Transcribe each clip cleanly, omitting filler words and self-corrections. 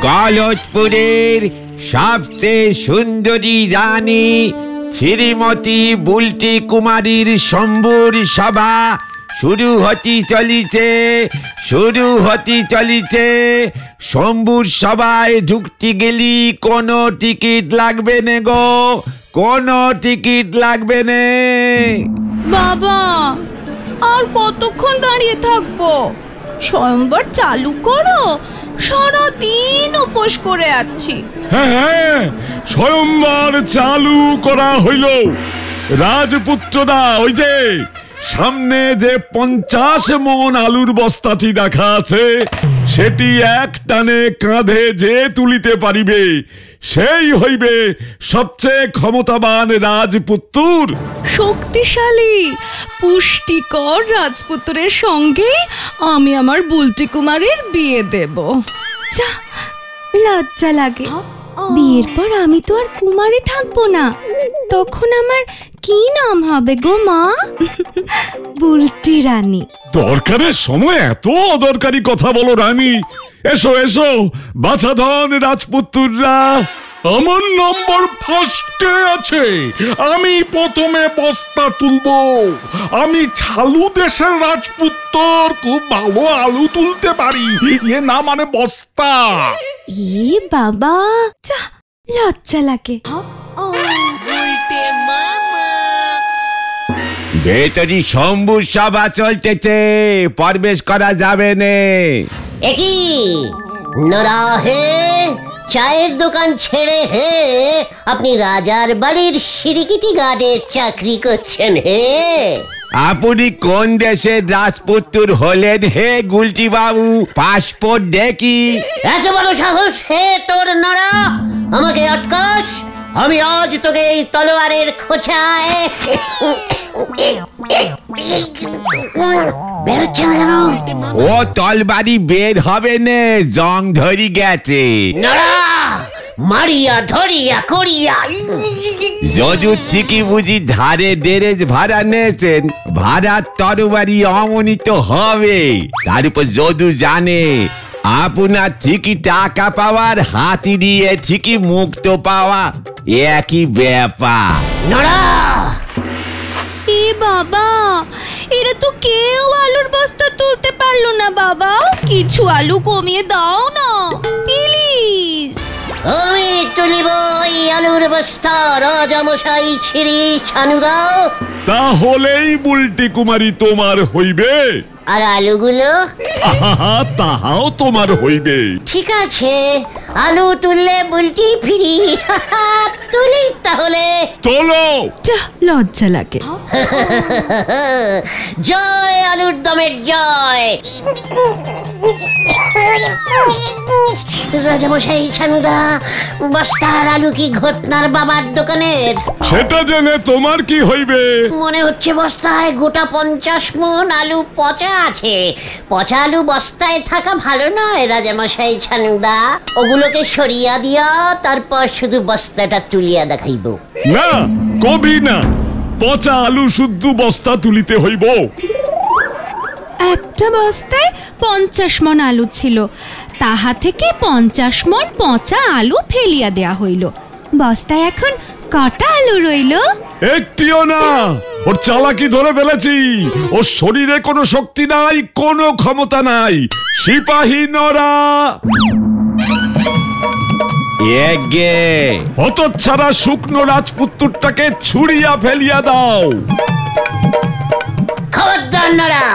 গলতপুরের সবচেয়ে সুন্দরী রানী শ্রীমতী বুলটি কুমারীর শম্ভুর সভা শুরু হতে চলিছে। শম্ভুর সভায় ঢুকতে গেলি কোনো টিকিট লাগবে না গো, কোনো টিকিট লাগবে না। বাবা আর কতক্ষণ দাঁড়িয়ে থাকবো? স্বয়ংবর চালু করো, সারাদিন উপোস করে আছি। হ্যাঁ, স্বয়ংবর চালু করা হইল। রাজপুত্ররা, ওই যে সামনে যে 50 মণ আলুর বস্তাটি রাখা আছে, সেটি এক টানে কাঁধে যে তুলিতে পারিবে সেই হইবে সবচেয়ে ক্ষমতাবান রাজপুত্র। শক্তিশালী পুষ্টিকর রাজপুত্রের সঙ্গে আমি আমার বুলটি কুমারীর বিয়ে দেব। যা, লজ্জা লাগে। বিয়ের পর আমি তো আর কুমারী থাকবো না, তখন আমার কি নাম হবে গো মা? বুলটি রানী। দরকারের সময় এত অদরকারি কথা বলো রানী। এসো এসো বাছাধন রাজপুত্ররা। আমার নম্বর ফার্স্টে আছে। আমি প্রথমে বস্তা তুলবো। আমি ছালু দেশের রাজপুত্র, খুব ভালো আলু তুলতে পারি। এ না মানে বস্তা। এ বাবা, যা, লজ্জা লাগে। ভেতরি শম্ভুর সভা চলতেছে, প্রবেশ করা যাবে না। একই নরাহে চায়ের দোকান ছেড়ে হে আপনি রাজার বাড়ির সিরিকিটি গার্ডের চাকরি করছেন হে? আপনি কোন দেশের রাজপুত্র হলেন হে গুলটি বাবু? পাসপোর্ট দেখি। এত বড় সাহস হে তোর নরা, আমাকে আটকাস? আমি আজ তোকে এই তলোয়ারের খোঁচায় বেরোচ্ছে না কেন? ও তলবারি বের হবে না, জং ধরি গেছে। নরা মারিয়া ধরিয়া করিয়া যদুর থেকে বুঝি ধারে ডেরেজ ভাড়া নিয়েছেন, ভাড়ার তরবারি অমনিত হবে। তার উপর যদু জানে আপনার থেকে টাকা পাওয়ার, হাতি দিয়ে থেকে মুক্ত পাওয়া একই ব্যাপার। নরা এ বাবা, এরা তো কেউ আলুর বস্তা তুলতে পারলো না বাবা। কিছু আলু কমিয়ে দাও না প্লিজ। আমি তুলিব ওই আলুর বস্তা, রাজামশাই ছিঁড়ি ছানু দাও। তাহলেই বুলটি কুমারী তোমার হইবে। আর আলুগুলো? তাহাও তোমার হইবে। ঠিক আছে, আলু তুললে বুলটি ফিরি। তুলি তাহলে। চলো। যা, লজ্জা লাগে। জয় আলুর দমের জয়। রাজামশাই ছানুদা, বস্তার আলু কি ঘটনার বাবার দোকানের? সেটা জেনে তোমার কি হইবে? মনে হচ্ছে বস্তায় গোটা 50 মণ আলু পচা আছে। পচা আলু বস্তায় থাকা ভালো নয় রাজামশাই ছানুদা। ওগুলোকে সরিয়া দিয়া তারপর শুধু বস্তাটা তুলিয়া দেখাইব। না, কবি না। পচা আলু শুদ্ধ বস্তা তুলিতে হইব। একটা বস্তায় 50 মণ আলু ছিল, তাহা থেকে 50 মণ পচা আলু ফেলিয়া দেয়া হইল। বস্তায় এখন কটা আলু রইল? একটিও না। ওর চালাকি ধরে ফেলেছি। ওর শরীরে কোনো শক্তি নাই, কোনো ক্ষমতা নাই। সিপাহী নরা, এগে হতচ্ছাড়া শুকনো রাজপুত্রটাকে ছুড়িয়া ফেলিয়া দাও। খবরদার নরা,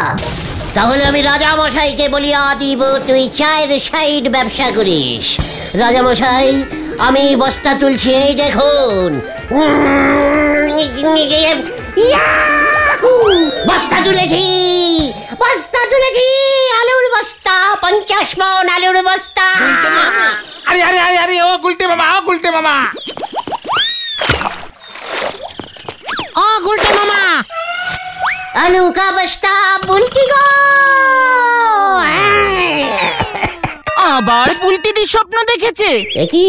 তাহলে আমি রাজামশাইকে বলিয়া দিব তুই চায়ের সাইড ব্যবসা করিস। রাজামশাই, আমি বস্তা তুলছি, এই দেখুন। বস্তা তুলেছি, বস্তা তুলেছি, আলুর বস্তা, 50 মণ আলুর বস্তা। আরে আরে আরে আরে, ও গুলটে মামা, ও গুলটে মামা, ও গুলটে মামা। আলু কা বস্তা বুলটি গো। আবার বুলটির স্বপ্ন দেখেছে? কি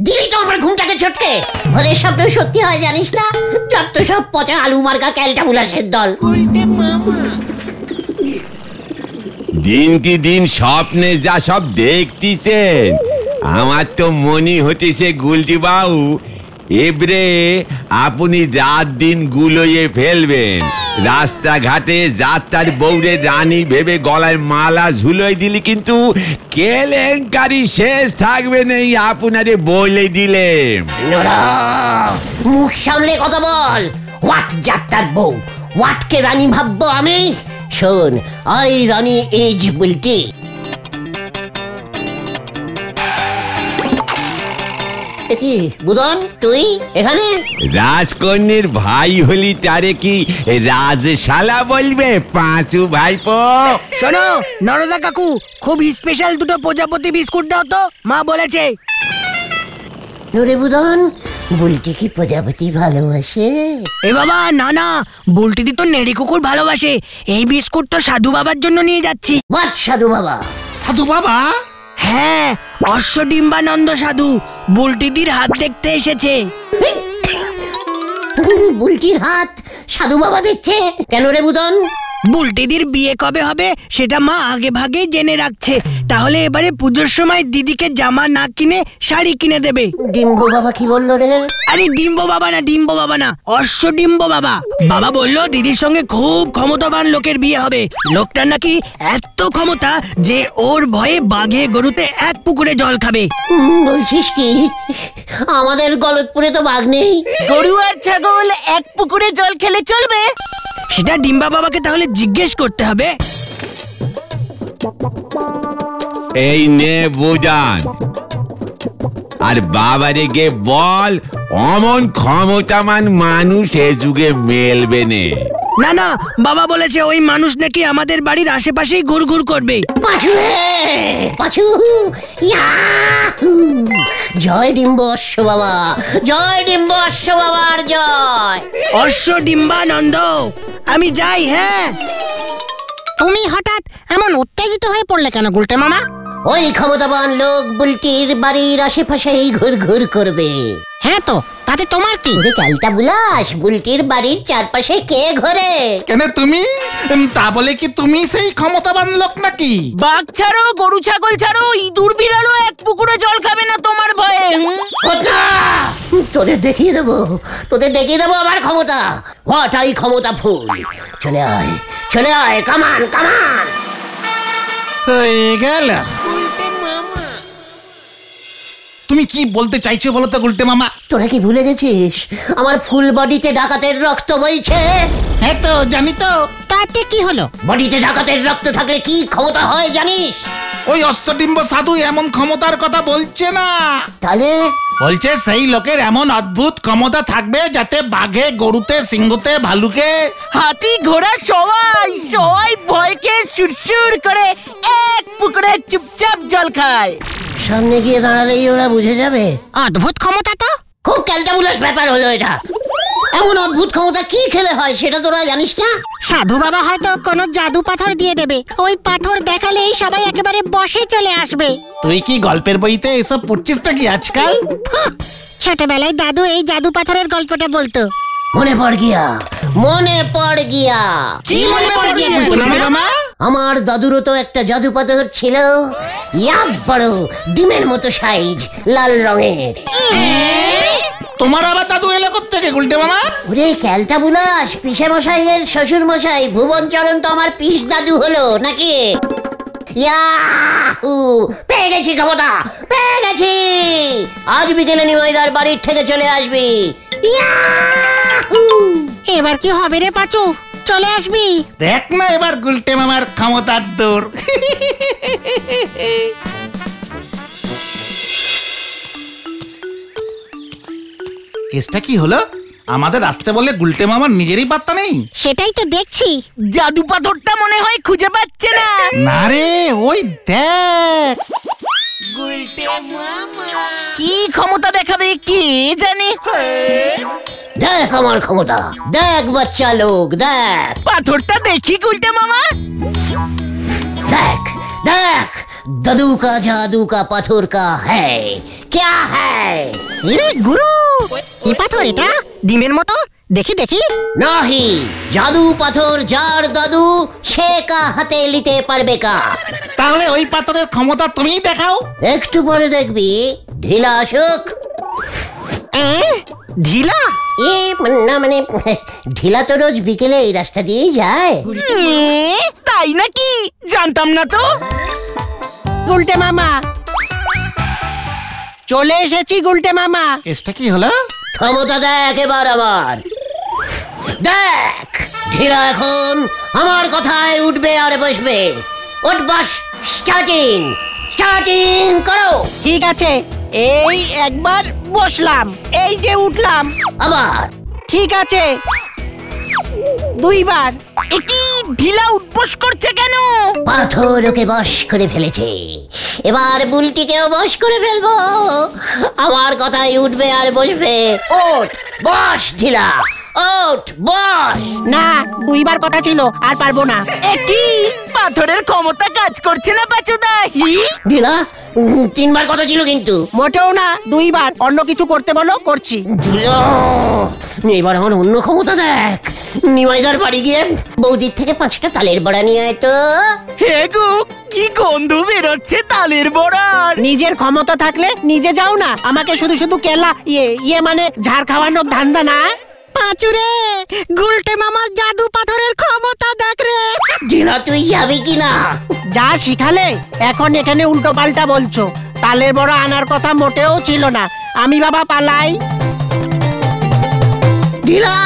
দিলি তো আমার ঘুমটাকে ছটকে। ঘরের স্বপ্ন সত্যি হয় জানিস না? যত সব পচা আলু মার্কা ক্যালটা বুলাসের দল। দিন কি দিন স্বপ্নে যা সব দেখতেছেন, আমার তো মনে হতেছে গুলটি বাবু এবারে আপনি রাত দিন গুলোয়ে ফেলবেন। রাস্তাঘাটে যাত্রার বউরে রানী ভেবে গলায় মালা ঝুলোয় দিলি কিন্তু কেলেঙ্কারি শেষ থাকবে নেই, আপনারে বলে দিলেন। মুখ সামলে কথা বল। হোয়াট যাত্রার বউ, হোয়াটকে রানী ভাববো আমি? শোন, আই রানী এজ বুলটি। কি বুদন তুই এখানে? রাজকন্যের ভাই হলি তারে কি রাজশালা বলবে পাঁচু ভাইপো? শোনো নরদা কাকু, খুব স্পেশাল দুটো প্রজাপতি বিস্কুট দাও তো, মা বলেছে। রে বুদন, বুলটি কি প্রজাপতি ভালোবাসে? এ বাবা না না, বুলটিদি তো নেড়ি কুকুর ভালোবাসে। এই বিস্কুট তো সাধু বাবার জন্য নিয়ে যাচ্ছি। হোয়াট সাধু বাবা? সাধু বাবা? হ্যাঁ, অশ্বডিম্বানন্দ সাধু বুলটিদির হাত দেখতে এসেছে। বুলটির হাত সাধু বাবা দেখছে কেন রে বুদন? বুলটিদির বিয়ে কবে হবে সেটা মা আগে ভাগেই জেনে রাখছে, তাহলে এবারে পুজোর সময় দিদিকে জামা না কিনে শাড়ি কিনে দেবে। ডিম্বু বাবা কি বললো রে? আরে ডিম্ব বাবা না, ডিম্ব বাবা না, অশ্বডিম্ব বাবা। বাবা বললো দিদির সঙ্গে খুব ক্ষমতাবান লোকের বিয়ে হবে। লোকটার নাকি এত ক্ষমতা যে ওর ভয়ে বাঘে গরুতে এক পুকুরে জল খাবে। বলছিস কি? আমাদের গলতপুরে তো বাঘ নেই। গরু আর ছাগল এক পুকুরে জল খেলে চলবে? সেটা ডিম্বা বাবাকে তাহলে জিজ্ঞেস করতে হবে। এই নে বুঝান, আর বাবারে গে বল অমন ক্ষমতামান মানুষ এ যুগে মেলবে নে। না না, বাবা বলেছে ওই মানুষ নাকি আমাদের বাড়ির আশেপাশেই ঘুরঘুর করবে। পাছু রে পাছু, ইয়াহু! জয় ডিম্ব অশ্ব বাবা, জয় ডিম্ব অশ্ব বাবার জয়। অশ্বডিম্বানন্দ, আমি যাই। হ্যাঁ, তুমি হঠাৎ এমন উত্তেজিত হয়ে পড়লে কেন গুলটে মামা? ওই ক্ষমতাবান লোক বুলটির বাড়ির আশেপাশেই ঘুরঘুর করবে। হ্যাঁ তো, তাতে তোমার কি? ওরে ক্যালটা বুলাস, বুলটির বাড়ির চারপাশে কে ঘোরে? কেন তুমি? তা বলে কি তুমি সেই ক্ষমতাবান লোক নাকি? বাঘ ছাড়ো, গরু ছাগল ছাড়ো, ইঁদুর বিড়ালও এক পুকুরে জল খাবে না তোমার ভয়ে। তোদের দেখিয়ে দেবো, তোদের দেখিয়ে দেবো আমার ক্ষমতা। হোয়াট আই ক্ষমতা ফুল। চলে আয়, চলে আয়, কামান কামান। হয়ে গেল। তুমি কি বলতে চাইছো বলো তো গুলটে মামা? তোরা কি ভুলে গেছিস আমার ফুল বডিতে ডাকাতের রক্ত বইছে? হ্যাঁ তো জানি তো। তাতে কি হলো? বডিতে ডাকাতের রক্ত থাকলে কি ক্ষমতা হয় জানিস? ওই অষ্টডিম্ব সাধু এমন ক্ষমতার কথা বলছে না, তাহলে বলছে সেই লোকের এমন অদ্ভুত ক্ষমতা থাকবে যাতে বাঘে গরুতে সিংহতে ভালুকে হাতি ঘোড়া সবাই সবাই ভয়কে সুরসুর করে এক পুকুরে চুপচাপ জল খায়। সামনে গিয়ে দাঁড়ালেই ওরা বুঝে যাবে। অদ্ভুত ক্ষমতা তো। খুব ক্যালটাবুলাস ব্যাপার হলো এটা। এমন অদ্ভুত ক্ষমতা কি খেলে হয় সেটা তোরা জানিস না? সাধু বাবা হয়তো কোনো জাদু পাথর দিয়ে দেবে, ওই পাথর দেখালেই সবাই একেবারে বসে চলে আসবে। তুই কি গল্পের বইতে এসব পড়ছিস নাকি আজকাল? ছোটবেলায় দাদু এই জাদু পাথরের গল্পটা বলতো। মনে পড় গিয়া, মনে পড় গিয়া। কি মনে পড়ে গিয়ে গুলটে মামা? আমার দাদুরও তো একটা জাদু পাথর ছিল, ইয়া বড় ডিমের মতো সাইজ, লাল রঙের। তোমার আবার দাদু এলো থেকে গুলটে মামা? ওরে ক্যালটা বুলাস, পিসে মশাইয়ের শ্বশুর মশাই ভুবন চরণ তো আমার পিস দাদু হলো নাকি? ইয়াহু! পেয়ে গেছি ক্ষমতা, পেয়ে গেছি। আজ বিকেলে নিমাইদার বাড়ির থেকে চলে আসবি। ইয়াহু! এবার কি হবে রে পাচু? চলে আসবি? দেখ না এবার গুলটে মামার ক্ষমতার দৌড়। কেসটা কি হলো? আমাদের আসতে বলে গুলটে মামার নিজেরই পাত্তা নেই। সেটাই তো দেখছি। জাদু পাথরটা মনে হয় খুঁজে পাচ্ছে না। না রে, ওই দেখ। কি ক্ষমতা দেখাবে কে জানে। দেখ আমার ক্ষমতা, দেখ বাচ্চা লোক, দেখ পাথরটা দেখি গুলটে মামা। देख देख दादू का जादू का पत्थर का है क्या है? ইরে গুরু, কি পাথর এটা? ডিমের মতো দেখি দেখি। নাহি, জাদু পাথর যার দাদু সে কা হাতে নিতে পারবে কা। তাহলে ওই পাথরের ক্ষমতা তুমিই দেখাও। একটু পরে দেখবি ঢিলা আসুক। ঢিলা? না মানে ঢিলা তো রোজ বিকেলে এই রাস্তা দিয়েই যায়। তাই নাকি? জানতাম না তো। গুলটে মামা চলে এসেছি। গুলটে মামা, কেসটা কি হলো? ক্ষমতা দেখ এবার আবার দেখ। ঢিলা এখন আমার কথায় উঠবে আর বসবে। উঠ বস, স্টার্টিং করো। ঠিক আছে, এই একবার বসলাম, এই যে উঠলাম। আবার ঠিক আছে, 2 বার। একি ঢিলা উঠবস করছে কেন? পাথর ওকে বশ করে ফেলেছে, এবার বুলটিকেও বশ করে ফেলবো। আমার কথায় উঠবে আর বসবে। ওঠ বস ঢিলা, ওঠ বস। না, 2 বার কথা ছিল, আর পারবো না। একি পাথরের ক্ষমতা কাজ করছে না পাচুদা? ঢিলা 3 বার কথা ছিল কিন্তু। মোটেও না, 2 বার। অন্য কিছু করতে বলো, করছি। ঢিলা, এবার আমার অন্য ক্ষমতা দেখ। নিমাইদার বাড়ি গিয়ে বৌদির থেকে 5টা তালের বড়া নিয়ে আয় তো। হে গো, কি গন্ধ বেরোচ্ছে তালের বড়ার। নিজের ক্ষমতা থাকলে নিজে যাও না, আমাকে শুধু শুধু কেলা ইয়ে মানে ঝাড় খাওয়ানোর ধান্দা না। পাঁচুরে, গুলটে মামার জাদু পাথরের ক্ষমতা দেখ রে। ঢিলা তুই যাবি কিনা? যা শিখালে এখন এখানে উল্টো পাল্টা বলছো। তালের বড় আনার কথা মোটেও ছিল না। আমি বাবা পালাই। ঢিলা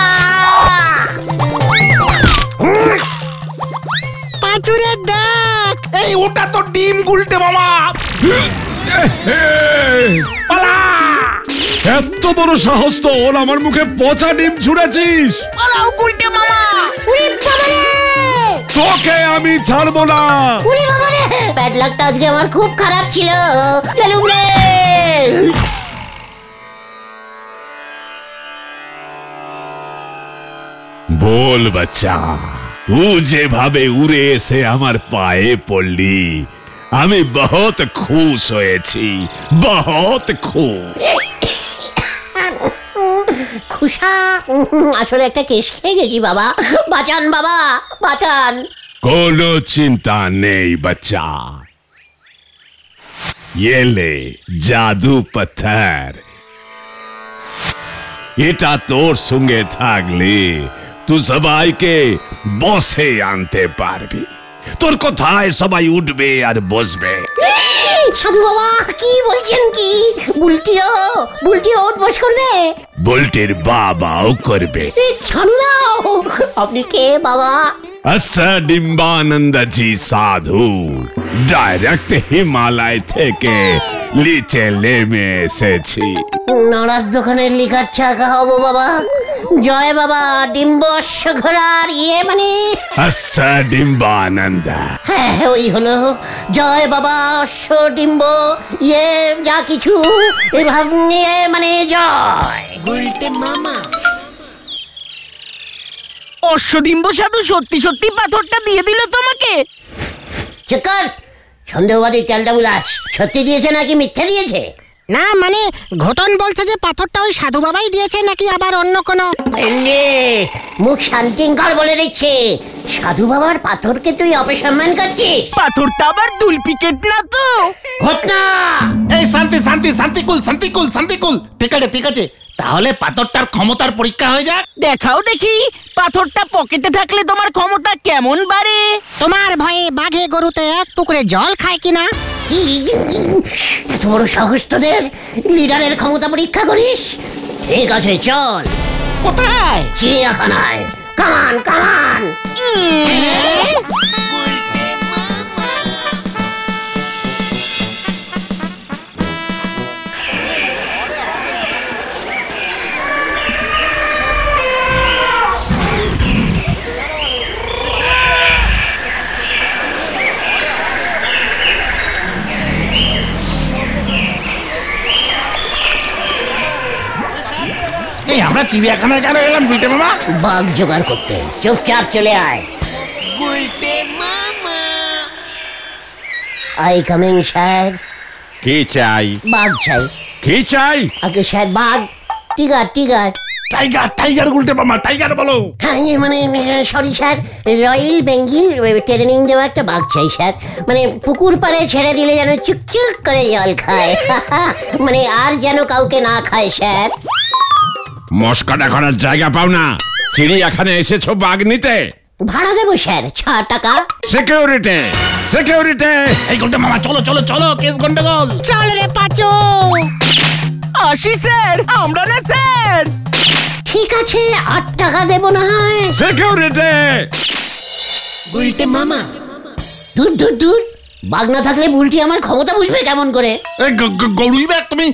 পাঁচুরে দেখ। এই ওটা তো ডিম গুলটে মামা। পালা! এত বড় সাহস তোর, আমার মুখে পচা ডিম ছুঁড়েছিস? ওরাও গুলটে মামা। উড়ি বাবারে, তোকে আমি ছাড়বো না। উড়ি বাবারে, ব্যাড লাকটা আজকে আমার খুব খারাপ ছিল। চলুন রে। বল বাচ্চা, তুই যেভাবে উড়ে এসে আমার পায়ে পড়লি, আমি বহুত খুশ হয়েছি, বহুত খুশ। খুশা, আসলে একটা কেস খেয়ে গেছি বাবা। বাঁচান বাবা, বাঁচান। কোনো চিন্তা নেই বাচ্চা, ये ले জাদু পাথর। এটা তোর সঙ্গে থাকলে তুই সবাইকে বসে আনতে পারবি। তোর কথায় সবাই উঠবে আর বসবে। সাধু বাবা কি বলছেন কি? বুলটিও উঠবস করবে? বুলটির বাবাও করবে। ছাড়ু দাও। আপনি কে বাবা? আচ্ছা ডিম্বানন্দ জি সাধু, ডাইরেক্ট হিমালয় থেকে লিচে নেমে এসেছি। নড়ার দোকানের লিকার চা খাওয়াবো বাবা। জয় বাবা ডিম্বস্য ঘোড়ার মানে। আচ্ছা ডিম্বানন্দ। হ্যাঁ ওই হলো জয় বাবা অশ্ব ডিম্ব যা কিছু মানে জয়। গুলটে মামা। অশ্বডিম্ব সাধু সত্যি সত্যি পাথরটা দিয়ে দিল তোমাকে? চেকার, সন্দেহবাদী ক্যালটা বুলাস, সত্যি দিয়েছে নাকি মিথ্যে দিয়েছে? না মানে ঘটন বলছে যে পাথরটা ওই সাধু বাবাই দিয়েছে, নাকি আবার অন্য কোনো। মুখ শান্তিঙ্কর বলে দিচ্ছে। সাধু বাবার পাথরকে তুই অপসম্মান করছিস? পাথরটা আবার ডুপ্লিকেট না তো? ঘটনা। এই শান্তিকুল। ঠিক আছে, তাহলে পাথরটার ক্ষমতার পরীক্ষা হয়ে যাক। দেখাও দেখি, পাথরটা পকেটে থাকলে তোমার ক্ষমতা কেমন বাড়ে। তোমার ভয়ে বাঘে গরুতে 1 পুকুরে জল খায় কিনা। এত বড় সাহস তোদের, লিডারের ক্ষমতা পরীক্ষা করিস? ঠিক আছে চল। কোথায়? চিড়িয়াখানায়। কামান কামান। এই আমরা চিড়িয়াখানায় কেন এলাম গুলটে মামা? বাঘ জোগাড় করতে। চুপচাপ চলে আয়। I coming sir. কি চাই? বাঘ চাই। কি চাই? আগে স্যার বাঘ। টিগার। টাইগার টাইগার গুলটে মামা, টাইগার বলো। হ্যাঁ মানে sorry sir, royal Bengal training দেওয়া একটা বাঘ চাই স্যার। মানে পুকুর পাড়ে ছেড়ে দিলে যেন চুকচুক করে জল খায়, মানে আর যেন কাউকে না খায় স্যার। মস্করা করার জায়গা পাও না, চিড়িয়াখানে এসেছো বাঘ নিতে? ভাড়া দেবো স্যার 6 টাকা। Security security. এই গুলটে মামা চলো চলো চলো, কেস গন্ডগোল। চল রে পাচু। আসি স্যার, আমরা না স্যার। ঠিক আছে 8 টাকা দেবো না হয়। সিকিউরিটি। উল্টে মামা। দূর দূর দূর, বাঘ না থাকলে বুলটি আমার ক্ষমতা বুঝবে কেমন করে? এই গরুই ব্যাগ তুমি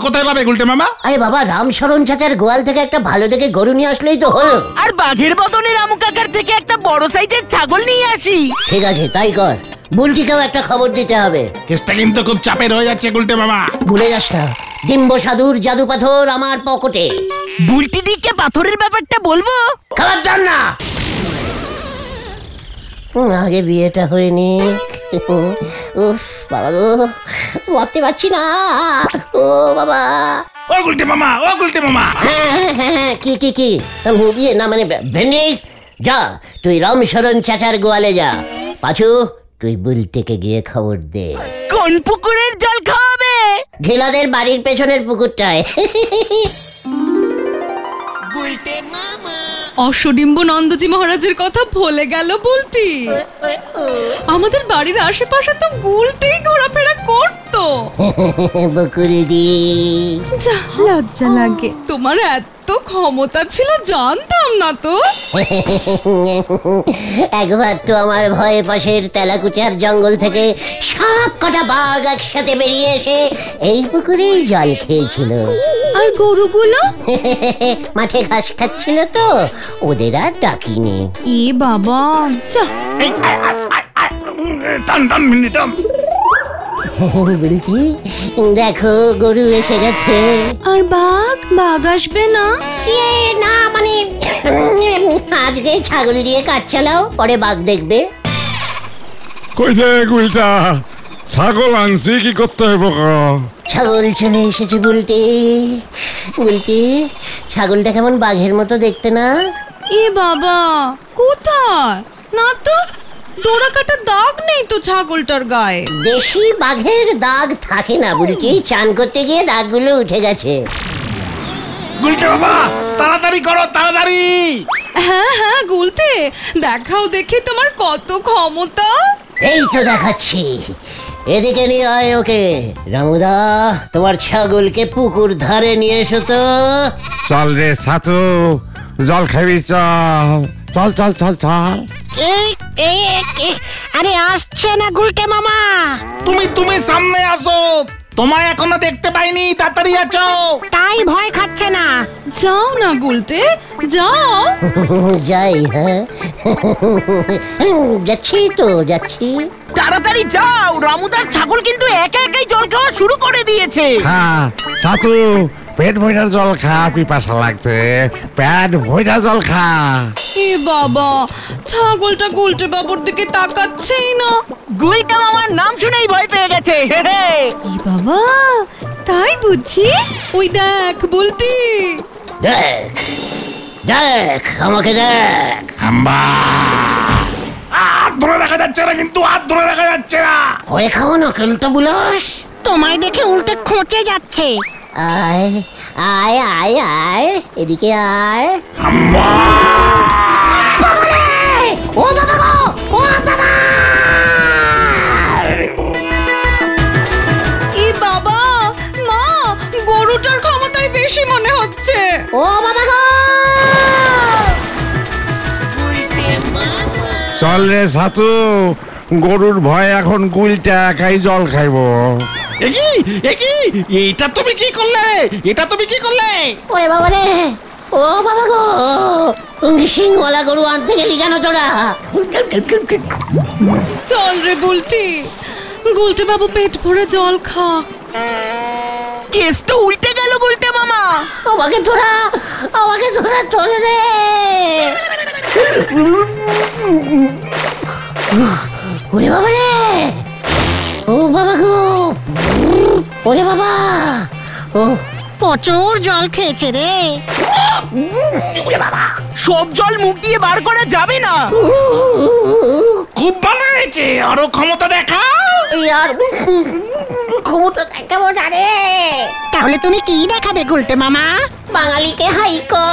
কোথায় পাবে গুলটে মামা? আরে বাবা, রামশরণ চাচার গোয়াল থেকে একটা ভালো দেখে গরু নিয়ে আসলেই তো হলো। আর বাঘের বদলে রামু কাকার থেকে একটা বড় সাইজের ছাগল নিয়ে আসি। ঠিক আছে তাই কর, বুলটিকেও একটা খবর দিতে হবে। কেসটা কিন্তু খুব চাপের হয়ে যাচ্ছে গুলটে মামা। ভুলে যাস না, ডিম্ব সাধুর জাদু পাথর আমার পকেটে। বুলটি দিকে পাথরের ব্যাপারটা বলবো? খবরদার না, আগে বিয়েটা হয়নি। উফ বাবা গো, ভাবতে পারছি না। ও বাবা। ও গুলটে মামা, ও গুলটে মামা। হ্যাঁ কি কি কি ইয়ে না মানে ভেন্ডি, যা তুই রামশরণ চাচার গোয়ালে যা। পাঁচু তুই বুলটিকে গিয়ে খবর দে। কোন পুকুরের জল খাওয়াবে? ঘিলাদের বাড়ির পেছনের পুকুরটায়। অশ্বডিম্ব নন্দজি মহারাজের কথা ভুলে গেল বুলটি। আমাদের বাড়ির আশেপাশে তো বুলটি ঘোরাফেরা করতো। বকুলদি, যা লজ্জা লাগে, তোমার এত ক্ষমতা ছিল জানতাম না তো। একবার তো আমার ভয়ে পাশের তেলাকুচার জঙ্গল থেকে সব কটা বাঘ একসাথে বেরিয়ে এসে এই পুকুরেই জল খেয়েছিল। আর গরুগুলো? মাঠে ঘাস খাচ্ছিল তো, ওদের আর ডাকিনি। এ বাবা, যা। টান টান মিনি টান। বলছি দেখো গরু এসে গেছে। আর বাঘ? বাঘ আসবে না? না মানে আজকে ছাগল দিয়ে কাজ চালাও, পরে বাঘ দেখবে। কই দে গুলটা, ছাগল আনছি, কি করতে হইব? ছাগল চলে এসেছে বুলটি। বুলটি, ছাগলটা কেমন বাঘের মতো দেখতে না? এ বাবা, কোথায়? না তো, ডোরা কাটা দাগ নেই তো ছাগলটার গায়ে। দেশি বাঘের দাগ থাকে না বুলটি, চান করতে গিয়ে দাগগুলো উঠে গেছে। গুলটে বাবা তাড়াতাড়ি করো, তাড়াতাড়ি। হ্যাঁ হ্যাঁ গুলটে, দেখাও দেখি তোমার কত ক্ষমতা। এই তো দেখাচ্ছি, এদিকে নিয়ে আয় ওকে। রামুদা, তোমার ছাগলকে পুকুর ধারে নিয়ে এসো তো। চল রে ছাতু, জল খাবি, চল চল চল চল চল। আরে আসছে না গুলটে মামা। তুমি সামনে আসো, তোমায় এখনো দেখতে পাইনি, তাড়াতাড়ি আছো। তাই ভয় খাচ্ছে না। যাও না গুলটে, যাও। যাই, হ্যাঁ যাচ্ছি তো যাচ্ছি। তাড়াতাড়ি যাও, রামুদার ছাগল কিন্তু একা একাই জল খাওয়া শুরু করে দিয়েছে। হ্যাঁ ছাতু, পেট ভইরা জল খা, পিপাসা লাগছে, পেট ভইরা জল খা। এ বাবা, ছাগলটা গুলটে বাবুর দিকে তাকাচ্ছেই না। গুলটে মামার নাম শুনেই ভয় পেয়ে গেছে। এ বাবা, তাই বুঝছি। ওই দেখ বুলটি, দেখ দেখ আমাকে দেখ। হাত ধরে রাখা যাচ্ছে না, কিন্তু হাত ধরে রাখা যাচ্ছে না। হয়ে খাও না কেলটা বুলাস। তোমায় দেখে উল্টে খোঁচে যাচ্ছে। আয় আয় আয় আয়, এদিকে আয়। ও বাবা গো, ও বাবা। এ বাবা, মা, গরুটার ক্ষমতাই বেশি মনে হচ্ছে। ও বাবা গো। চল রে ছাতু, গরুর ভয় এখন গুলটা একাই জল খাইব। এটা তুমি কি করলে? এটা তুমি কি করলে? ওরে বাবা রে, ও বাবা গো, সিংওয়ালা গরু আনতে গেলি কেন তোরা? চল রে বুলটি, গুলটে বাবু পেট ভরে জল খা। কেস তো উল্টে গেল গুলটে মামা। আমাকে তোরা তোলে রে। ওরে বাবা রে, ও বাবা গো, ওরে বাবা। ও প্রচুর জল খেয়েছে রে। সব জল মুখ দিয়ে বার করা যাবে না। খুব ভালো হয়েছে, আরো ক্ষমতা দেখাও। আর ক্ষমতা দেখাবো না রে। তাহলে তুমি কি দেখাবে গুলটে মামা? বাঙালিকে হাইকো।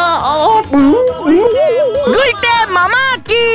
গুলটে মামা কি